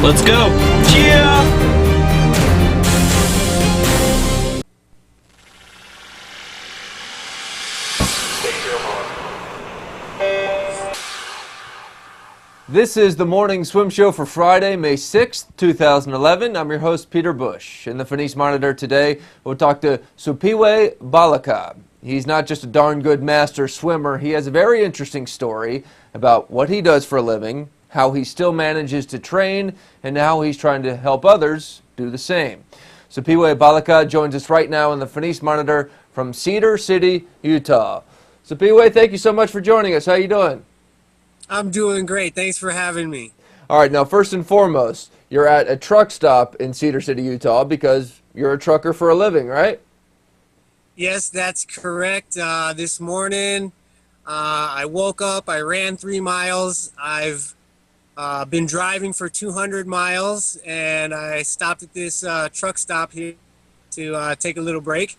Let's go. Cheer! This is the Morning Swim Show for Friday, May 6th, 2011. I'm your host, Peter Bush. In the Phoenix Monitor today, we'll talk to Siphiwe Baleka. He's not just a darn good master swimmer. He has a very interesting story about what he does for a living, how he still manages to train, and how he's trying to help others do the same. Siphiwe Baleka joins us right now in the Phoenix Monitor from Cedar City, Utah. Siphiwe, thank you so much for joining us. How you doing? I'm doing great. Thanks for having me. All right, now first and foremost, you're at a truck stop in Cedar City, Utah because you're a trucker for a living, right? Yes, that's correct. This morning, I woke up, I ran 3 miles. I've been driving for 200 miles, and I stopped at this truck stop here to take a little break.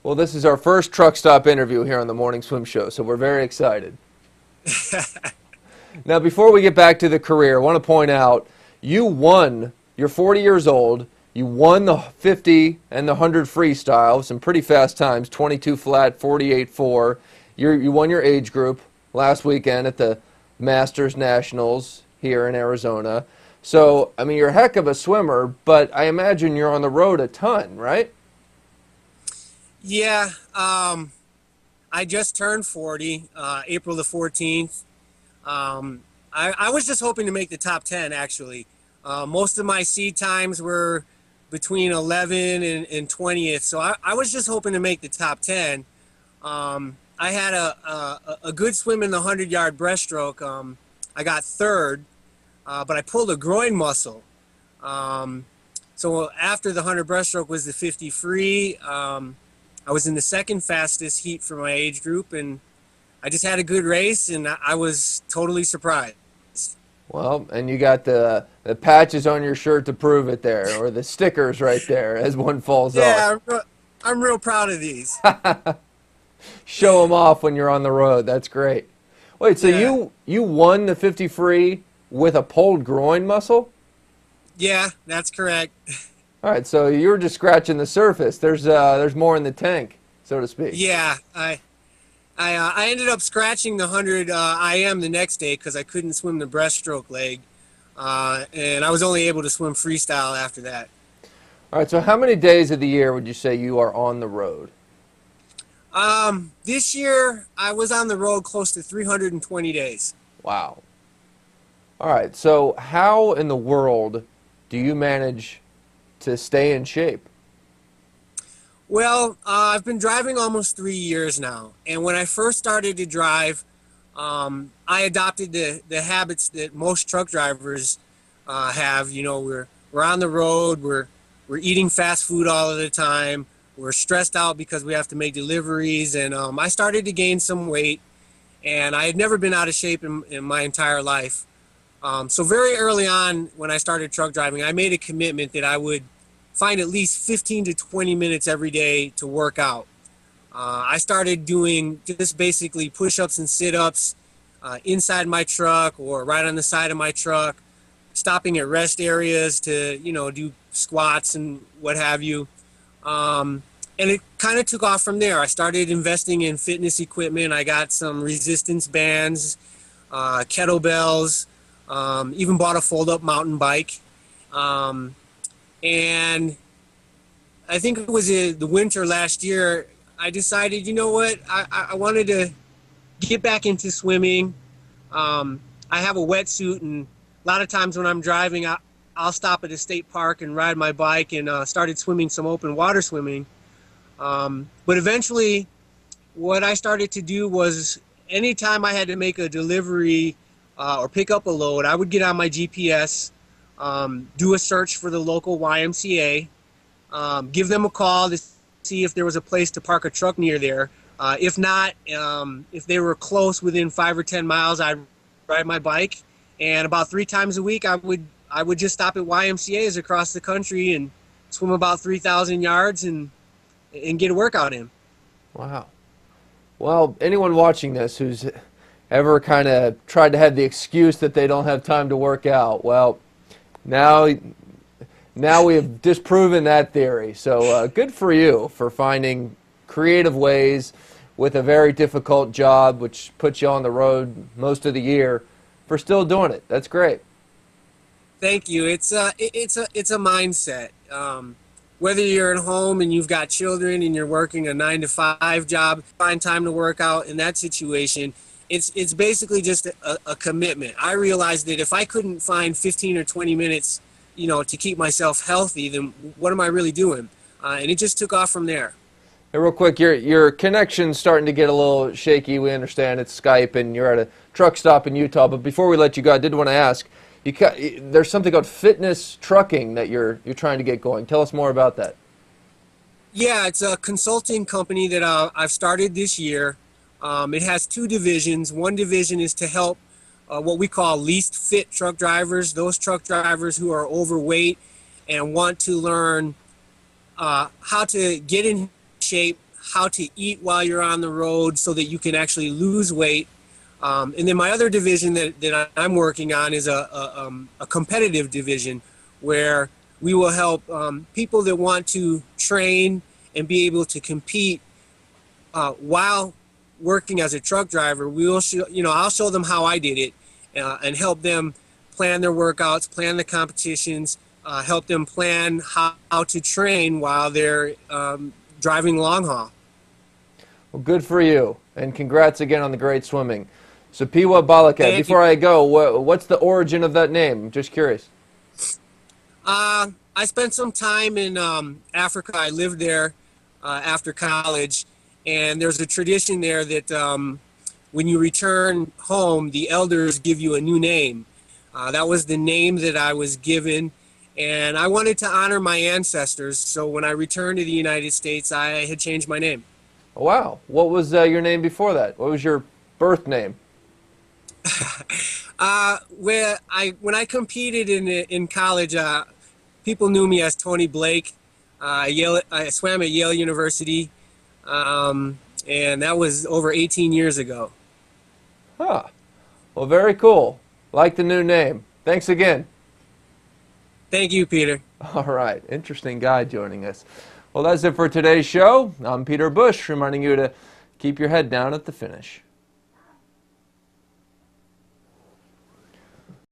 Well, this is our first truck stop interview here on the Morning Swim Show, so we're very excited. Now, before we get back to the career, I want to point out you're 40 years old, you won the 50 and the 100 freestyle, some pretty fast times, 22 flat, 48.4. You won your age group last weekend at the Masters Nationals here in Arizona. So, I mean, you're a heck of a swimmer, but I imagine you're on the road a ton, right? Yeah, I just turned 40, April the 14th. I was just hoping to make the top 10, actually. Most of my seed times were between 11 and 20th, so I was just hoping to make the top 10. I had a good swim in the 100-yard breaststroke. I got third, but I pulled a groin muscle. So after the 100 breaststroke was the 50 free. I was in the second fastest heat for my age group, and I just had a good race, and I was totally surprised. Well, and you got the patches on your shirt to prove it there, or the stickers right there as one falls off. Yeah, I'm real proud of these. Show them off when you're on the road. That's great. Wait, so Yeah. you won the 50 free with a pulled groin muscle? Yeah, that's correct. All right, so you were just scratching the surface. There's more in the tank, so to speak. Yeah, I ended up scratching the 100 IM the next day because I couldn't swim the breaststroke leg, and I was only able to swim freestyle after that. All right, so how many days of the year would you say you are on the road? This year I was on the road close to 320 days. Wow. All right, so how in the world do you manage to stay in shape? Well, I've been driving almost 3 years now, and when I first started to drive, I adopted the habits that most truck drivers have. You know, we're on the road, we're eating fast food all of the time, we're stressed out because we have to make deliveries, and I started to gain some weight, and I had never been out of shape in my entire life. So very early on when I started truck driving, I made a commitment that I would find at least 15 to 20 minutes every day to work out. I started doing just basically push-ups and sit-ups inside my truck or right on the side of my truck, stopping at rest areas to, do squats and what have you. And it kind of took off from there. I started investing in fitness equipment. I got some resistance bands, kettlebells, even bought a fold-up mountain bike. And I think it was the winter last year, I decided, you know what, I wanted to get back into swimming. I have a wetsuit, and a lot of times when I'm driving, I'll stop at a state park and ride my bike, and started swimming some open water swimming. But eventually, what I started to do was anytime I had to make a delivery or pick up a load, I would get on my GPS, do a search for the local YMCA, give them a call to see if there was a place to park a truck near there. If not, if they were close within 5 or 10 miles, I'd ride my bike. And about 3 times a week, I would just stop at YMCA's across the country and swim about 3,000 yards and get a workout in. Wow. Well, anyone watching this who's ever kind of tried to have the excuse that they don't have time to work out, well, Now, now we have disproven that theory. So good for you for finding creative ways with a very difficult job, which puts you on the road most of the year, for still doing it. That's great. Thank you. It's a mindset. Whether you're at home and you've got children and you're working a 9-to-5 job, find time to work out in that situation. It's basically just a commitment. I realized that if I couldn't find 15 or 20 minutes, to keep myself healthy, then what am I really doing? And it just took off from there. Hey, real quick, your connection's starting to get a little shaky. We understand it's Skype and you're at a truck stop in Utah. But before we let you go, I did want to ask, there's something called fitness trucking that you're trying to get going. Tell us more about that. Yeah, it's a consulting company that I've started this year. It has two divisions. One division is to help what we call least fit truck drivers, those truck drivers who are overweight and want to learn how to get in shape, how to eat while you're on the road so that you can actually lose weight. And then my other division that I'm working on is a competitive division where we will help people that want to train and be able to compete while working as a truck driver. We will I'll show them how I did it and help them plan their workouts, plan the competitions, help them plan how to train while they're driving long haul. Well, good for you, and congrats again on the great swimming. Siphiwe Baleka, before I go, what's the origin of that name? I'm just curious. I spent some time in Africa. I lived there after college, and there's a tradition there that when you return home, the elders give you a new name. That was the name that I was given, and I wanted to honor my ancestors, so when I returned to the United States, I had changed my name. Oh, wow. What was your name before that? What was your birth name? When I competed in college, people knew me as Tony Blake. I swam at Yale University, and that was over 18 years ago. Huh. Well, very cool. Like the new name. Thanks again. Thank you, Peter. All right. Interesting guy joining us. Well, that's it for today's show. I'm Peter Bush, reminding you to keep your head down at the finish.